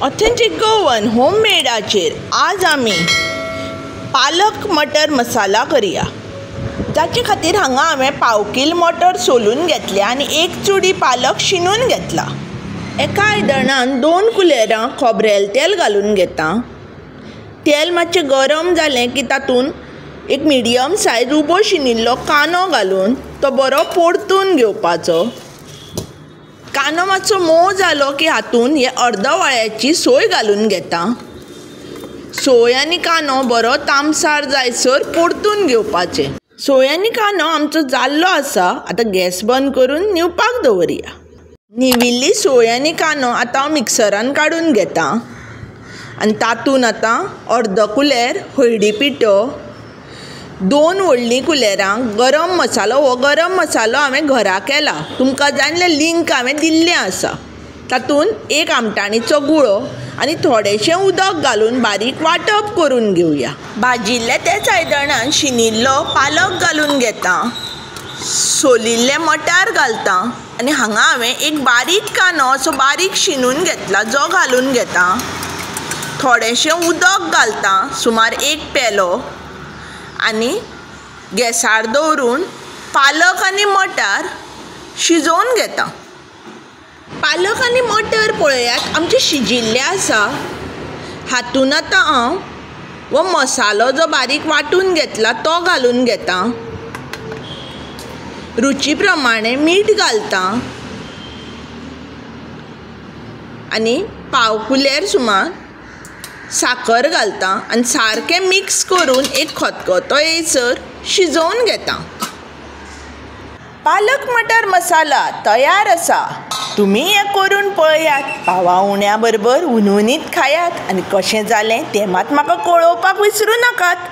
Authentic Goan होममेडाचेर आज आमी पालक मटर मसाला करूया। जाचे खातीर हांगा हांवें पाव किल मटर सोलून घेतले आनी एक चुडी पालक शिनून घेतला। एका आयदनान 2 कुलेरां खोबरेल तेल घालून घेता। तेल मातशें गरम जालें की तातूंत एक मिडियम सायज उबो शिनिल्लो कांदो घालून तो बरो परतून घेवपाचो। कांदो मातसो मोव जालो की हातून हे अर्दवळ्याची सोय घालून घेता। सोय आनी कांदो बरो तामसार जायसर परतून घेवपाचें। सोय आनी कांदो आमचो जाल्लो आसा। आतां गॅस बंद करून न्हिवपाक दवरया। न्हिविल्ली सोय आनी कांदो आतां हांव मिक्सरान काडून घेता आनी तातूंत आतां अर्द कुलेर हळदी पिठो, 2 व्हडलीं कुलेरां गरम मसालो, हो गरम मसालो हांवें घरा केला, तुमकां जाय जाल्यार लिंक हांवें दिल्लें आसा। तातूंत 1 आमटाणीचो गुळो आनी थोडेंशें उदक घालून बारीक वांटप करून घेवया। भाजिल्ले तेच आयदनान शिनिल्लो पालक घालून घेता, सोलिल्ले मटार घालता आनी हांगा हांवें एक बारीक कांदो असो बारीक शिनून घेतला जो घालून घेता। थोडेंशें उदक घालता, सुमार 1 पेलो, आनी गॅसार दवरून पालक आनी मटार शिजोवन घेता। पालक आनी मटर पळयात आमचे शिजिल्ले आसा। हातून आतां हांव हो मसालो जो बारीक वांटून घेतला तो घालून घेता। रुची प्रमाणे मीठ घालता आनी पाव कुलेर सुमार साकर घालता आनी सारकें मिक्स करून एक खतखतो येयसर शिजोवन घेता। पालक मटर मसाला तयार आसा। तुमी हे करून पळयात, पावा उण्या बरोबर उनउनीत खायात आनी कशें जालें तें मात म्हाका कळोवपाक विसरूं नाकात।